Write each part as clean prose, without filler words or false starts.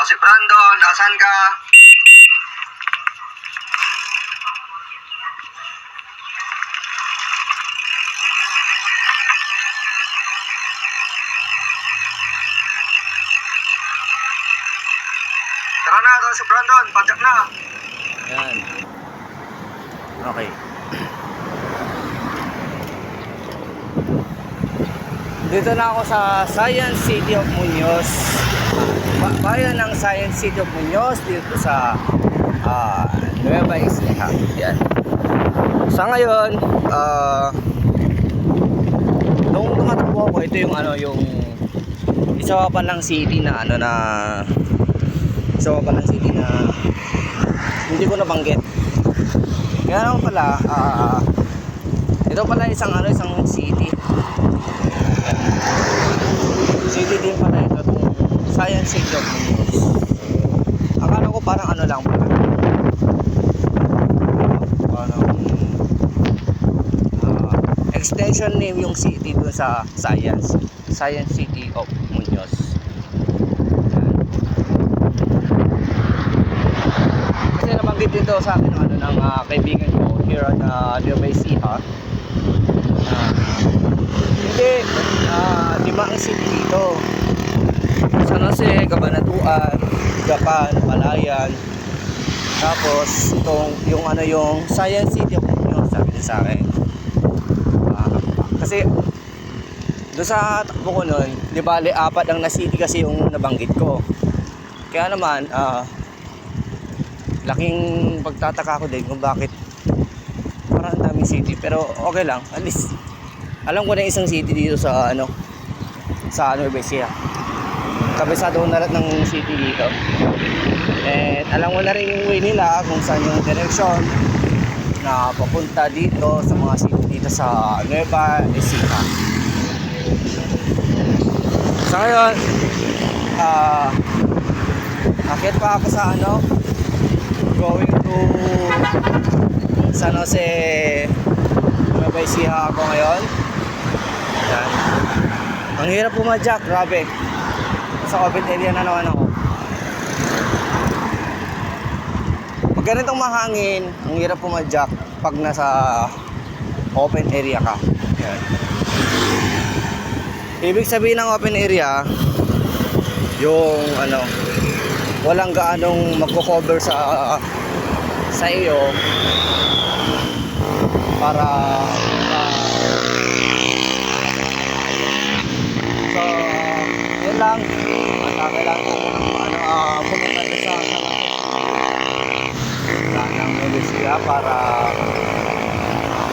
si Brandon, asan ka? Tara na, ito si Brandon, padyak na. Yan. Okay. Dito na ako sa Science City of Muñoz. Bayan ng Science City of Muñoz dito sa Nueva Ecija. Yan. Sa ngayon, nung tumatakbo ako, ito yung yung isa pa lang city na hindi ko nabanggit. Kaya naman pala, ito pala isang city. City din pala ito, itong Science City of Muñoz. Akala ko parang lang pala. Parang extension name yung city dun sa Science City of Muñoz. Kasi nabanggit dito sa akin ng kaibigan ko here at Nueva Ecija. Hindi, lima ang city dito. San Jose, Cabanatuan, Gapan, Palayan. Tapos itong yung Science City of Muñoz, sabi niya sa akin. Kasi doon sa takbo ko nun, di bale apat ang na-city kasi yung nabanggit ko. Kaya naman, laking pagtataka ko din kung bakit parang daming city. Pero okay lang, at least alam ko na isang city dito sa sa Nueva Ecija. Kabisado na lahat ng city dito. And alam ko na rin yung way nila kung saan yung direction na papunta dito sa mga city dito sa Nueva Ecija. So ngayon, akit pa ako sa going to San Jose, Nueva Ecija ako ngayon. Yan. Ang hirap pumadyak, grabe. Sa open area na naman ako. Pag ganitong mahangin, ang hirap pumadyak pag nasa open area ka. Yan. Ibig sabihin ng open area, yung walang gaanong magko-cover sa iyo para so yun lang, kailangan pumunta sa ng Malaysia para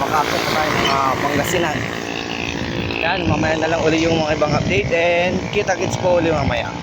makakita tayo ng Pangasinan. Yan, mamaya na lang uli yung mga ibang update and kita-kits ko uli mamaya.